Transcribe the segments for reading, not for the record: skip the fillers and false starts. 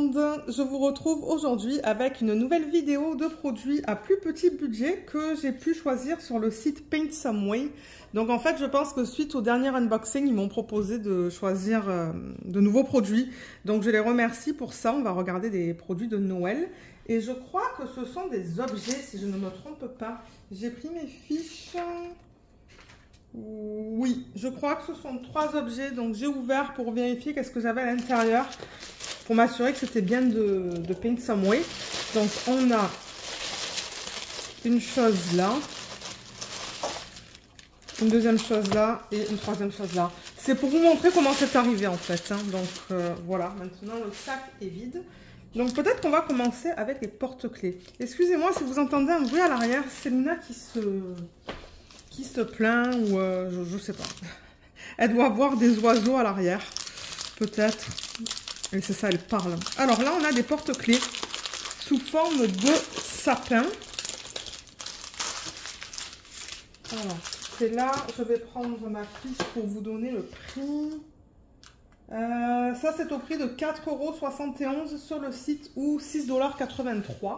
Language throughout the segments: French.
monde, je vous retrouve aujourd'hui avec une nouvelle vidéo de produits à plus petit budget que j'ai pu choisir sur le site Paint Some Way. Donc en fait je pense que suite au dernier unboxing ils m'ont proposé de choisir de nouveaux produits. Donc je les remercie pour ça. On va regarder des produits de Noël. Et je crois que ce sont des objets si je ne me trompe pas. J'ai pris mes fiches. Oui, je crois que ce sont 3 objets. Donc j'ai ouvert pour vérifier qu'est-ce que j'avais à l'intérieur. Pour m'assurer que c'était bien de Paint Some Way. Donc on a une chose là, une deuxième chose là et une troisième chose là. C'est pour vous montrer comment c'est arrivé en fait. Hein. Donc voilà, maintenant le sac est vide. Donc peut-être qu'on va commencer avec les porte-clés. Excusez-moi si vous entendez un bruit à l'arrière, c'est Luna qui se plaint ou je sais pas. Elle doit voir des oiseaux à l'arrière, peut-être. Et c'est ça, elle parle. Alors là, on a des porte-clés sous forme de sapin. Alors, c'est là, je vais prendre ma fiche pour vous donner le prix. Ça, c'est au prix de 4,71 € sur le site ou 6,83 $.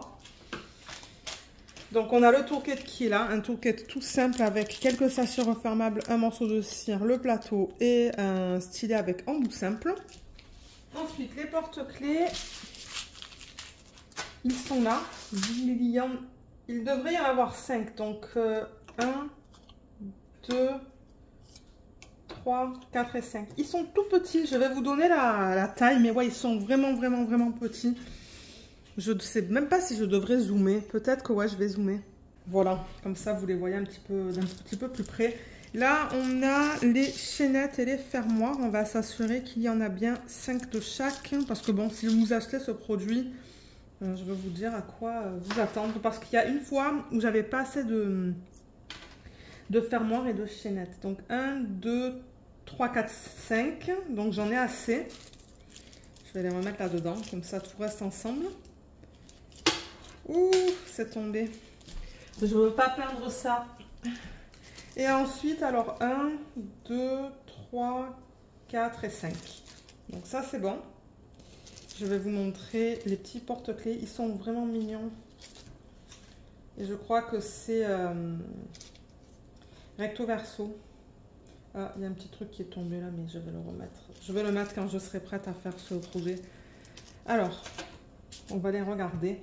Donc, on a le toolkit qui est là, un toolkit tout simple avec quelques sachets refermables, un morceau de cire, le plateau et un stylet avec embout simple. Ensuite, les porte-clés, ils sont là. Il devrait y en avoir 5. Donc, 1, 2, 3, 4 et 5. Ils sont tout petits. Je vais vous donner la taille. Mais ouais, ils sont vraiment petits. Je ne sais même pas si je devrais zoomer. Peut-être que ouais, je vais zoomer. Voilà, comme ça, vous les voyez un petit peu plus près. Là, on a les chaînettes et les fermoirs. On va s'assurer qu'il y en a bien 5 de chaque. Parce que bon, si vous achetez ce produit, je vais vous dire à quoi vous attendre. Parce qu'il y a une fois où j'avais pas assez de fermoirs et de chaînettes. Donc 1, 2, 3, 4, 5. Donc j'en ai assez. Je vais les remettre là-dedans. Comme ça, tout reste ensemble. Ouh, c'est tombé. Je ne veux pas perdre ça. Et ensuite, alors 1, 2, 3, 4 et 5. Donc ça, c'est bon. Je vais vous montrer les petits porte-clés. Ils sont vraiment mignons. Et je crois que c'est recto verso. Ah, il y a un petit truc qui est tombé là, mais je vais le remettre. Je vais le mettre quand je serai prête à faire ce projet. Alors, on va les regarder.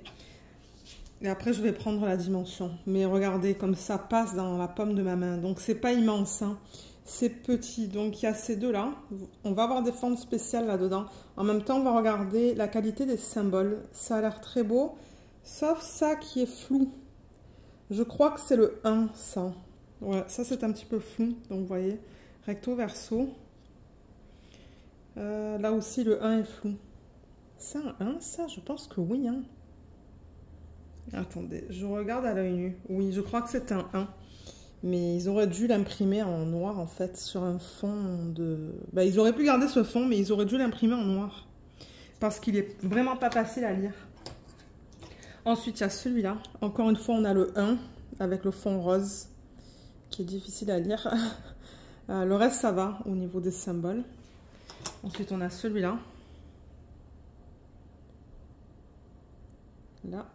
Et après, je vais prendre la dimension. Mais regardez, comme ça passe dans la paume de ma main. Donc, c'est pas immense. Hein. C'est petit. Donc, il y a ces deux-là. On va avoir des formes spéciales là-dedans. En même temps, on va regarder la qualité des symboles. Ça a l'air très beau. Sauf ça qui est flou. Je crois que c'est le 1, ça. Ouais, ça, c'est un petit peu flou. Donc, vous voyez, recto verso. Là aussi, le 1 est flou. C'est un 1, ça? Je pense que oui, hein. Attendez, je regarde à l'œil nu. Oui, je crois que c'est un 1. Mais ils auraient dû l'imprimer en noir, en fait, sur un fond de... Ben, ils auraient pu garder ce fond, mais ils auraient dû l'imprimer en noir. Parce qu'il est vraiment pas facile à lire. Ensuite, il y a celui-là. Encore une fois, on a le 1, avec le fond rose, qui est difficile à lire. Le reste, ça va, au niveau des symboles. Ensuite, on a celui-là. Là.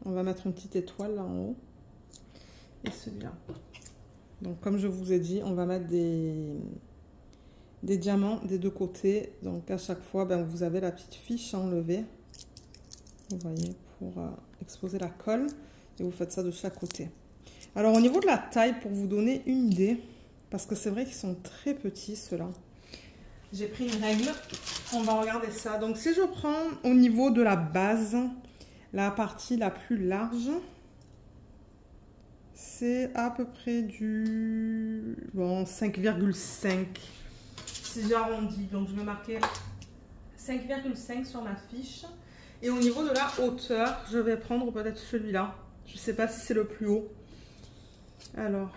On va mettre une petite étoile là en haut. Et celui-là. Donc comme je vous ai dit, on va mettre des diamants des deux côtés. Donc à chaque fois, ben, vous avez la petite fiche à enlever. Vous voyez, pour exposer la colle. Et vous faites ça de chaque côté. Alors au niveau de la taille, pour vous donner une idée, parce que c'est vrai qu'ils sont très petits ceux-là. J'ai pris une règle. On va regarder ça. Donc si je prends au niveau de la base... La partie la plus large, c'est à peu près du bon, 5,5 si j'arrondis. Donc je vais marquer 5,5 sur ma fiche. Et au niveau de la hauteur, je vais prendre peut-être celui-là. Je ne sais pas si c'est le plus haut. Alors,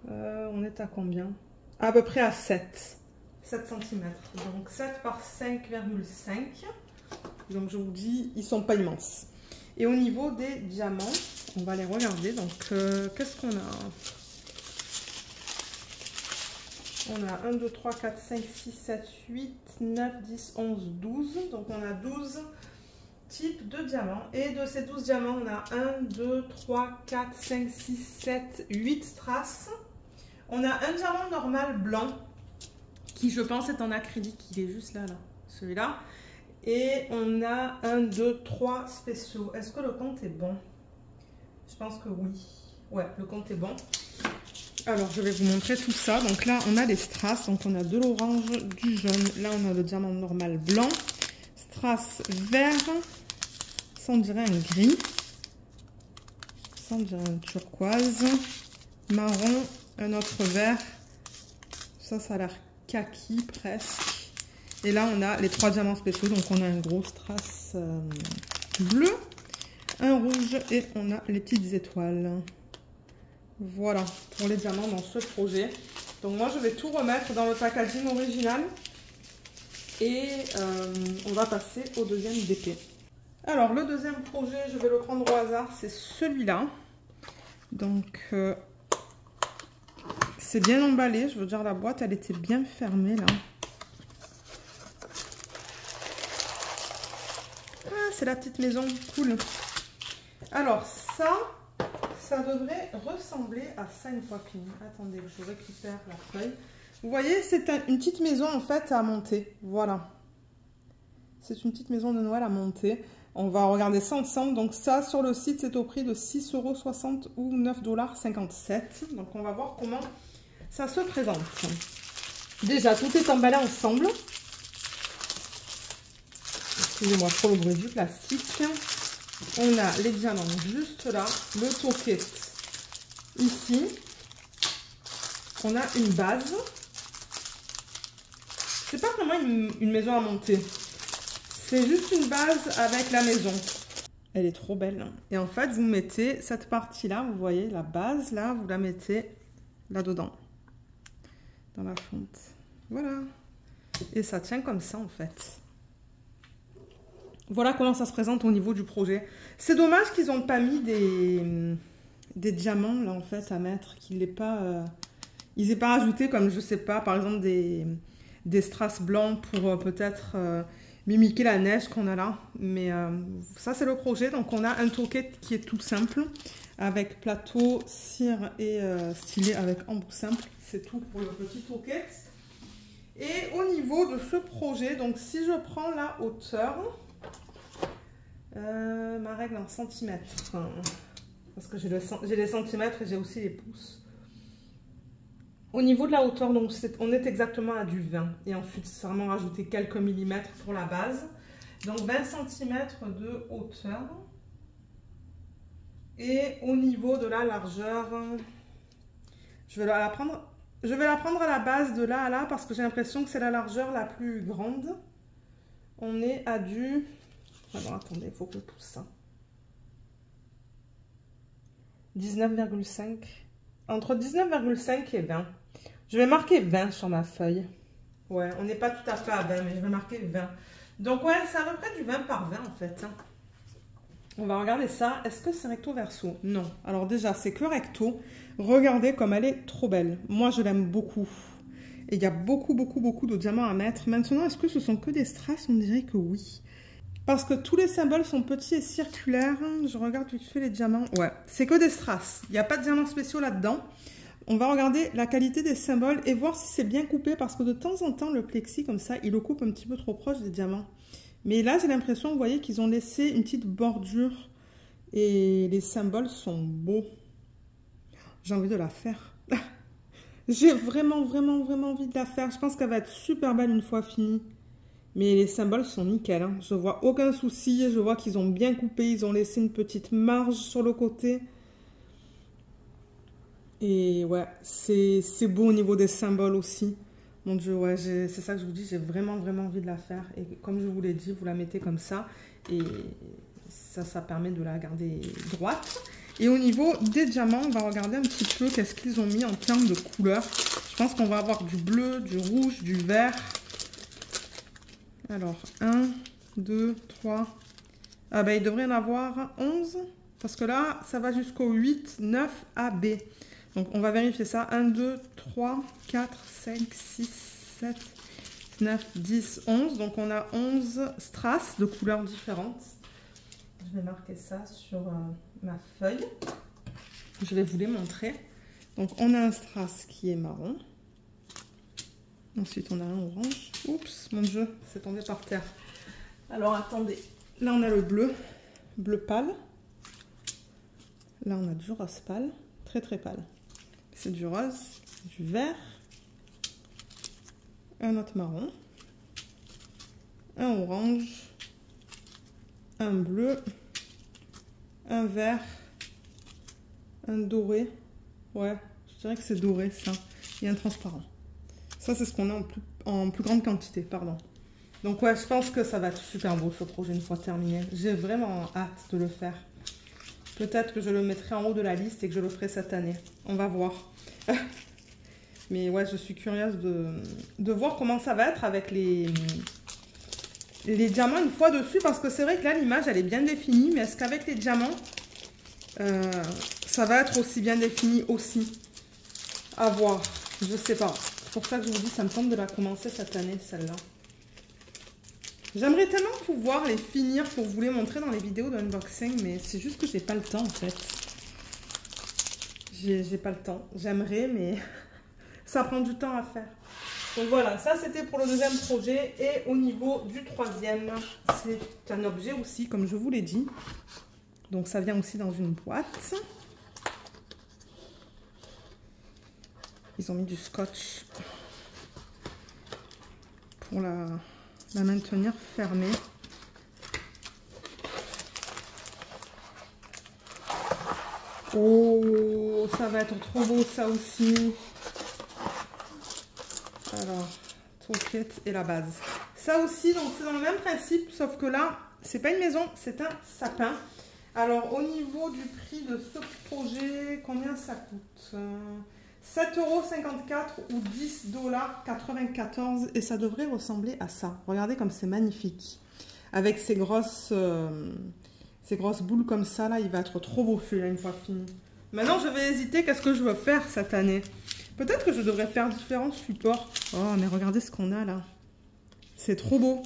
on est à combien? À peu près à 7 cm. Donc 7 par 5,5. Donc je vous dis, ils ne sont pas immenses. Et au niveau des diamants, on va les regarder. Donc, qu'est-ce qu'on a? On a 1, 2, 3, 4, 5, 6, 7, 8, 9, 10, 11, 12. Donc, on a 12 types de diamants. Et de ces 12 diamants, on a 1, 2, 3, 4, 5, 6, 7, 8 strass. On a un diamant normal blanc, qui je pense est en acrylique. Il est juste là, celui-là. Et on a 1, 2, 3 spéciaux. Est-ce que le compte est bon? Je pense que oui. Ouais, le compte est bon. Alors, je vais vous montrer tout ça. Donc là, on a les strass. Donc, on a de l'orange, du jaune. Là, on a le diamant normal blanc. Strass vert. Ça, on dirait un gris. Ça, on dirait un turquoise. Marron. Un autre vert. Ça a l'air kaki presque. Et là, on a les 3 diamants spéciaux. Donc, on a un gros strass bleu. Un rouge. Et on a les petites étoiles. Voilà, pour les diamants dans ce projet. Donc moi, je vais tout remettre dans le packaging original. Et on va passer au deuxième DP. Alors, le deuxième projet, je vais le prendre au hasard, c'est celui-là. Donc, c'est bien emballé. Je veux dire, la boîte, elle était bien fermée, là. Ah, c'est la petite maison. Cool. Alors, ça devrait ressembler à ça une fois fini. Attendez, je récupère la feuille. Vous voyez, c'est une petite maison en fait à monter. Voilà. C'est une petite maison de Noël à monter. On va regarder ça ensemble. Donc ça, sur le site, c'est au prix de 6,60 € ou 9,57 $. Donc on va voir comment ça se présente. Déjà, tout est emballé ensemble. Excusez-moi pour le bruit du plastique. On a les diamants juste là, le toquet ici. On a une base. C'est pas vraiment une maison à monter. C'est juste une base avec la maison. Elle est trop belle. Et en fait, vous mettez cette partie-là, vous voyez, la base là, vous la mettez là-dedans. Dans la fonte. Voilà. Et ça tient comme ça en fait. Voilà comment ça se présente au niveau du projet. C'est dommage qu'ils n'ont pas mis des diamants là en fait à mettre, qu'ils n'aient pas, ils n'aient pas rajouté comme je sais pas, par exemple des strass blancs pour peut-être mimiquer la neige qu'on a là. Mais ça c'est le projet. Donc on a un toquet qui est tout simple avec plateau, cire et stylet avec embout simple. C'est tout pour le petit toquet. Et au niveau de ce projet, donc si je prends la hauteur. Ma règle en centimètres, parce que j'ai les centimètres et j'ai aussi les pouces. Au niveau de la hauteur, donc on est exactement à du 20. Et ensuite, c'est vraiment rajouter quelques millimètres pour la base. Donc 20 cm de hauteur. Et au niveau de la largeur, je vais la prendre à la base de là à là parce que j'ai l'impression que c'est la largeur la plus grande. On est à du... Alors, attendez, il faut que je pousse ça. 19,5. Entre 19,5 et 20. Je vais marquer 20 sur ma feuille. Ouais, on n'est pas tout à fait à 20, mais je vais marquer 20. Donc, ouais, c'est à peu près du 20 par 20, en fait. On va regarder ça. Est-ce que c'est recto verso? Non. Alors, déjà, c'est que recto. Regardez comme elle est trop belle. Moi, je l'aime beaucoup. Et il y a beaucoup de diamants à mettre. Maintenant, est-ce que ce sont que des strass? On dirait que oui. Parce que tous les symboles sont petits et circulaires. Je regarde vite fait les diamants. Ouais, c'est que des strass. Il n'y a pas de diamants spéciaux là-dedans. On va regarder la qualité des symboles et voir si c'est bien coupé. Parce que de temps en temps, le plexi, comme ça, il le coupe un petit peu trop proche des diamants. Mais là, j'ai l'impression, vous voyez, qu'ils ont laissé une petite bordure. Et les symboles sont beaux. J'ai envie de la faire. J'ai vraiment envie de la faire. Je pense qu'elle va être super belle une fois finie. Mais les symboles sont nickel, hein. Je vois aucun souci. Je vois qu'ils ont bien coupé. Ils ont laissé une petite marge sur le côté. Et ouais, c'est beau au niveau des symboles aussi. Mon Dieu, ouais, c'est ça que je vous dis. J'ai vraiment envie de la faire. Et comme je vous l'ai dit, vous la mettez comme ça. Et ça permet de la garder droite. Et au niveau des diamants, on va regarder un petit peu qu'est-ce qu'ils ont mis en termes de couleurs. Je pense qu'on va avoir du bleu, du rouge, du vert. Alors, 1, 2, 3. Ah ben, il devrait y en avoir 11. Parce que là, ça va jusqu'au 8, 9 AB. Donc, on va vérifier ça. 1, 2, 3, 4, 5, 6, 7, 9, 10, 11. Donc, on a 11 strass de couleurs différentes. Je vais marquer ça sur ma feuille. Je vais vous les montrer. Donc, on a un strass qui est marron. Ensuite, on a un orange. Oups, mon Dieu, c'est tombé par terre. Alors, attendez. Là, on a le bleu. Bleu pâle. Là, on a du rose pâle. Très, très pâle. C'est du rose, du vert. Un autre marron. Un orange. Un bleu. Un vert. Un doré. Ouais, je dirais que c'est doré, ça. Et un transparent. Ça, c'est ce qu'on a en plus grande quantité, pardon. Donc, ouais, je pense que ça va être super beau, ce projet, une fois terminé. J'ai vraiment hâte de le faire. Peut-être que je le mettrai en haut de la liste et que je le ferai cette année. On va voir. Mais ouais, je suis curieuse de voir comment ça va être avec les diamants une fois dessus. Parce que c'est vrai que là, l'image, elle est bien définie. Mais est-ce qu'avec les diamants, ça va être aussi bien défini aussi? À voir. Je sais pas. C'est pour ça que je vous dis, ça me tente de la commencer cette année, celle-là. J'aimerais tellement pouvoir les finir pour vous les montrer dans les vidéos d'unboxing, mais c'est juste que j'ai pas le temps en fait. J'ai pas le temps. J'aimerais, mais ça prend du temps à faire. Donc voilà, ça c'était pour le deuxième projet. Et au niveau du troisième, c'est un objet aussi, comme je vous l'ai dit. Donc ça vient aussi dans une boîte. Ils ont mis du scotch pour la maintenir fermée. Oh, ça va être trop beau ça aussi. Alors, toolkit et la base. Ça aussi, donc c'est dans le même principe, sauf que là, c'est pas une maison, c'est un sapin. Alors, au niveau du prix de ce projet, combien ça coûte? 7,54 € ou 10,94 $. Et ça devrait ressembler à ça. Regardez comme c'est magnifique. Avec ces grosses boules comme ça, là, il va être trop beau celui-là une fois fini. Maintenant, je vais hésiter. Qu'est-ce que je veux faire cette année? Peut-être que je devrais faire différents supports. Oh, mais regardez ce qu'on a là. C'est trop beau.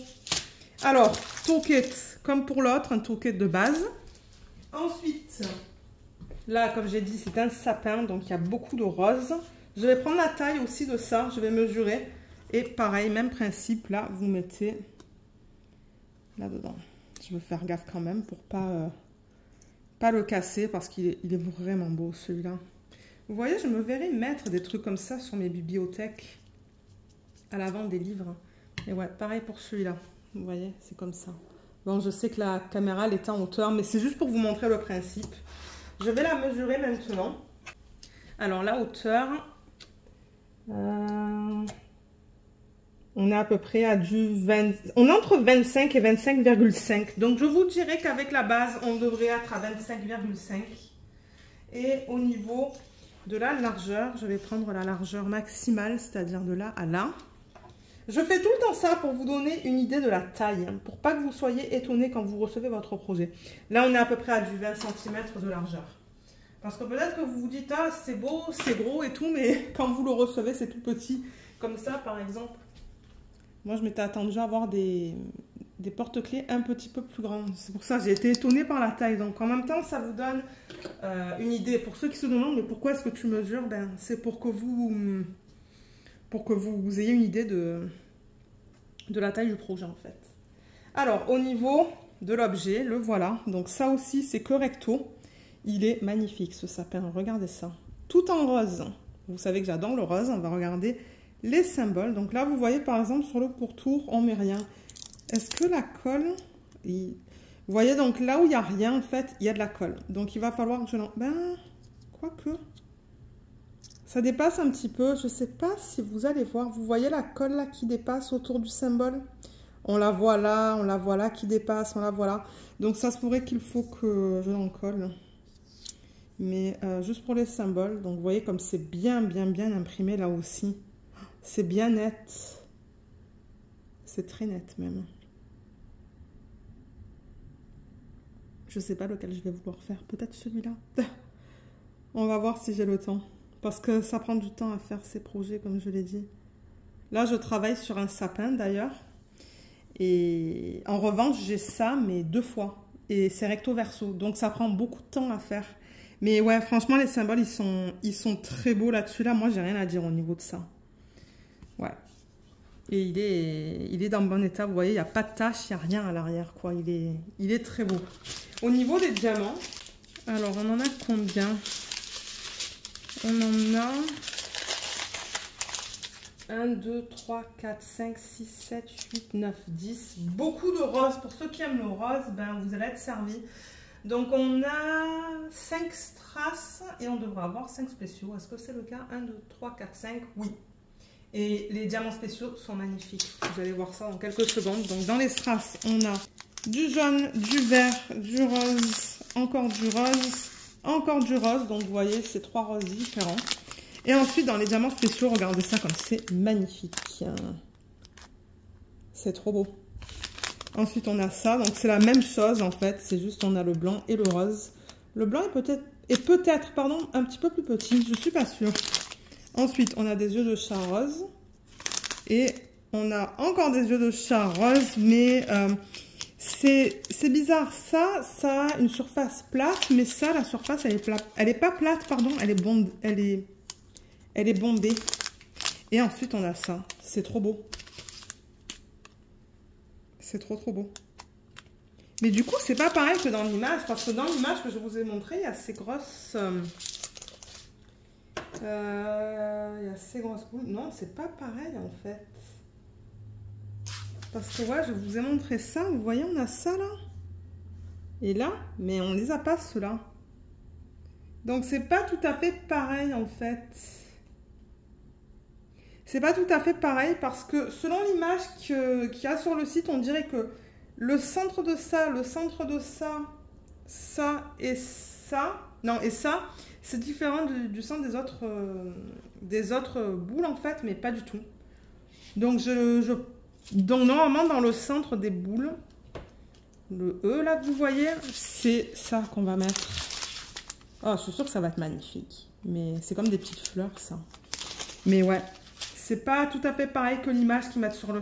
Alors, toolkit, comme pour l'autre, un toolkit de base. Ensuite... là, comme j'ai dit, c'est un sapin, donc il y a beaucoup de roses. Je vais prendre la taille aussi de ça, je vais mesurer. Et pareil, même principe, là, vous mettez là-dedans. Je vais faire gaffe quand même pour pas le casser, parce qu'il est vraiment beau, celui-là. Vous voyez, je me verrais mettre des trucs comme ça sur mes bibliothèques, à la vente des livres. Et ouais, pareil pour celui-là. Vous voyez, c'est comme ça. Bon, je sais que la caméra, elle est en hauteur, mais c'est juste pour vous montrer le principe. Je vais la mesurer maintenant. Alors, la hauteur, on est à peu près à du 20... on est entre 25 et 25,5. Donc, je vous dirais qu'avec la base, on devrait être à 25,5. Et au niveau de la largeur, je vais prendre la largeur maximale, c'est-à-dire de là à là. Je fais tout le temps ça pour vous donner une idée de la taille, hein, pour pas que vous soyez étonnés quand vous recevez votre projet. Là, on est à peu près à du 20 cm de largeur. Parce que peut-être que vous vous dites, ah, c'est beau, c'est gros et tout, mais quand vous le recevez, c'est tout petit. Comme ça, par exemple. Moi, je m'étais attendue à avoir des porte-clés un petit peu plus grands. C'est pour ça que j'ai été étonnée par la taille. Donc, en même temps, ça vous donne une idée. Pour ceux qui se demandent, mais pourquoi est-ce que tu mesures? Ben, c'est pour que vous ayez une idée de la taille du projet, en fait. Alors, au niveau de l'objet, le voilà. Donc, ça aussi, c'est que recto. Il est magnifique, ce sapin. Regardez ça. Tout en rose. Vous savez que j'adore le rose. On va regarder les symboles. Donc là, vous voyez, par exemple, sur le pourtour, on met rien. Est-ce que la colle... Vous voyez, donc là où il n'y a rien, en fait, il y a de la colle. Donc, il va falloir que je l'en... Ben, quoique... ça dépasse un petit peu. Je ne sais pas si vous allez voir. Vous voyez la colle là qui dépasse autour du symbole? On la voit là qui dépasse, on la voit là. Donc, ça se pourrait qu'il faut que je l'en colle. Mais juste pour les symboles. Donc, vous voyez comme c'est bien imprimé là aussi. C'est bien net. C'est très net même. Je ne sais pas lequel je vais vouloir faire. Peut-être celui-là. On va voir si j'ai le temps. Parce que ça prend du temps à faire ces projets, comme je l'ai dit. Là, je travaille sur un sapin, d'ailleurs. Et en revanche, j'ai ça, mais 2 fois. et c'est recto verso. Donc ça prend beaucoup de temps à faire. Mais ouais, franchement, les symboles, ils sont très beaux là-dessus. Là, moi, j'ai rien à dire au niveau de ça. Ouais. Et il est dans bon état. Vous voyez, il n'y a pas de tache, il n'y a rien à l'arrière, quoi. Il est très beau. Au niveau des diamants, alors, on en a combien? On en a 1, 2, 3, 4, 5, 6, 7, 8, 9, 10. Beaucoup de roses. Pour ceux qui aiment le rose, ben, vous allez être servis. Donc, on a 5 strass et on devrait avoir 5 spéciaux. Est-ce que c'est le cas? 1, 2, 3, 4, 5. Oui. Et les diamants spéciaux sont magnifiques. Vous allez voir ça dans quelques secondes. Donc, dans les strass, on a du jaune, du vert, du rose, encore du rose, encore du rose. Donc, vous voyez, c'est 3 roses différents. Et ensuite, dans les diamants spéciaux, regardez ça comme c'est magnifique. C'est trop beau. Ensuite, on a ça. Donc, c'est la même chose, en fait. C'est juste, on a le blanc et le rose. Le blanc est peut-être, pardon, un petit peu plus petit. Je ne suis pas sûre. Ensuite, on a des yeux de chat rose. Et on a encore des yeux de chat rose. Mais c'est bizarre. Ça a une surface plate. Mais ça, la surface, elle est plate. Elle n'est pas plate, pardon. Elle est bombée. Et ensuite, on a ça. C'est trop beau. C'est trop beau. Mais du coup, c'est pas pareil que dans l'image. Parce que dans l'image que je vous ai montré, il y a ces grosses... il y a ces grosses boules. Non, c'est pas pareil en fait. Parce que ouais, je vous ai montré ça. Vous voyez, on a ça là. Et là, mais on les a pas ceux-là. Donc, c'est pas tout à fait pareil en fait. C'est pas tout à fait pareil parce que selon l'image qu'il y a sur le site, on dirait que le centre de ça, ça et ça, non et ça, c'est différent du centre des autres boules en fait, mais pas du tout. Donc donc normalement dans le centre des boules, le E là que vous voyez, c'est ça qu'on va mettre. Oh, je suis sûre que ça va être magnifique, mais c'est comme des petites fleurs ça. Mais ouais. C'est pas tout à fait pareil que l'image qu'ils mettent sur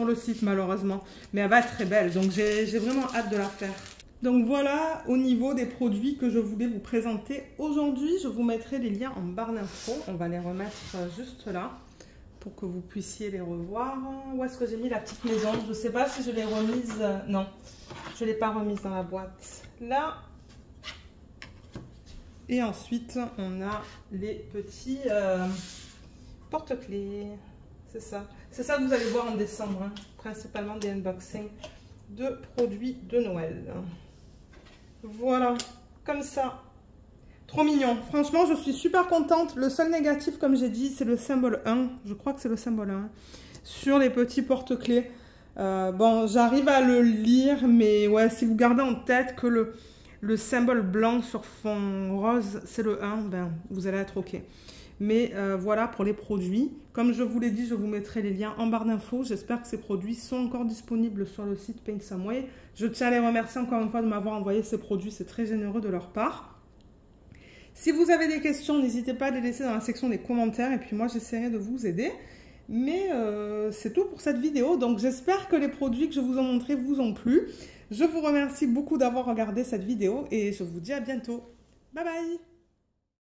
le site, malheureusement. Mais elle va être très belle, donc j'ai vraiment hâte de la faire. Donc voilà, au niveau des produits que je voulais vous présenter aujourd'hui, je vous mettrai les liens en barre d'infos. On va les remettre juste là, pour que vous puissiez les revoir. Où est-ce que j'ai mis la petite maison? Je ne sais pas si je l'ai remise... non, je ne l'ai pas remise dans la boîte. Là. Et ensuite, on a les petits... porte-clés, c'est ça. C'est ça que vous allez voir en décembre, hein. Principalement des unboxings de produits de Noël. Voilà, comme ça. Trop mignon. Franchement, je suis super contente. Le seul négatif, comme j'ai dit, c'est le symbole 1. Je crois que c'est le symbole 1. Sur les petits porte-clés. Bon, j'arrive à le lire, mais ouais, si vous gardez en tête que le symbole blanc sur fond rose, c'est le 1, ben, vous allez être OK. Mais voilà pour les produits. Comme je vous l'ai dit, je vous mettrai les liens en barre d'infos. J'espère que ces produits sont encore disponibles sur le site Paint Some Way. Je tiens à les remercier encore une fois de m'avoir envoyé ces produits. C'est très généreux de leur part. Si vous avez des questions, n'hésitez pas à les laisser dans la section des commentaires. Et puis moi, j'essaierai de vous aider. Mais c'est tout pour cette vidéo. Donc j'espère que les produits que je vous ai montrés vous ont plu. Je vous remercie beaucoup d'avoir regardé cette vidéo. Et je vous dis à bientôt. Bye bye!